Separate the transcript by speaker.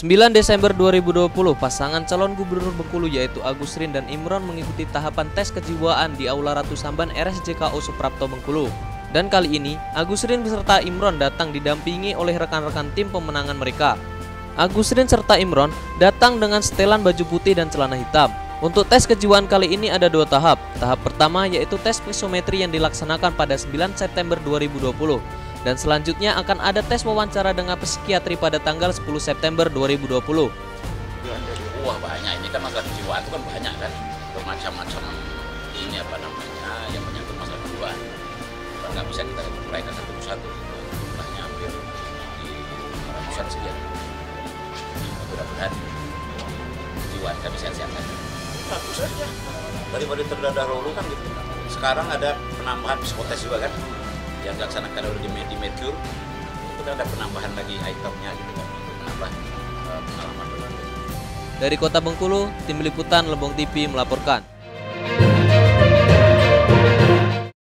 Speaker 1: 9 Desember 2020, pasangan calon gubernur Bengkulu yaitu Agus Rin dan Imron mengikuti tahapan tes kejiwaan di Aula Ratu Samban RSJKO Suprapto Bengkulu. Dan kali ini, Agus Rin beserta Imron datang didampingi oleh rekan-rekan tim pemenangan mereka. Agus Rin serta Imron datang dengan setelan baju putih dan celana hitam. Untuk tes kejiwaan kali ini ada 2 tahap. Tahap pertama yaitu tes psikometri yang dilaksanakan pada 9 September 2020. Dan selanjutnya akan ada tes wawancara dengan psikiatri pada tanggal 10 September 2020.
Speaker 2: Wah banyak, ini kan masalah kejiwaan itu kan banyak kan, bermacam-macam ini apa namanya yang menyangkut masalah kejiwaan. Nggak bisa kita uraikan satu persatu, jumlahnya hampir di ratusan sekian. Mudah-mudahan kejiwaan kami sehat-sehat saja. Bagus saja. Daripada terdahulu kan gitu. Sekarang ada penambahan psikotes juga kan, yang dilaksanakan oleh di Medcure, itu kan ada penambahan lagi itemnya gitu kan, untuk menambah pengalaman.
Speaker 1: Dari Kota Bengkulu, Tim Liputan Lebong TV melaporkan.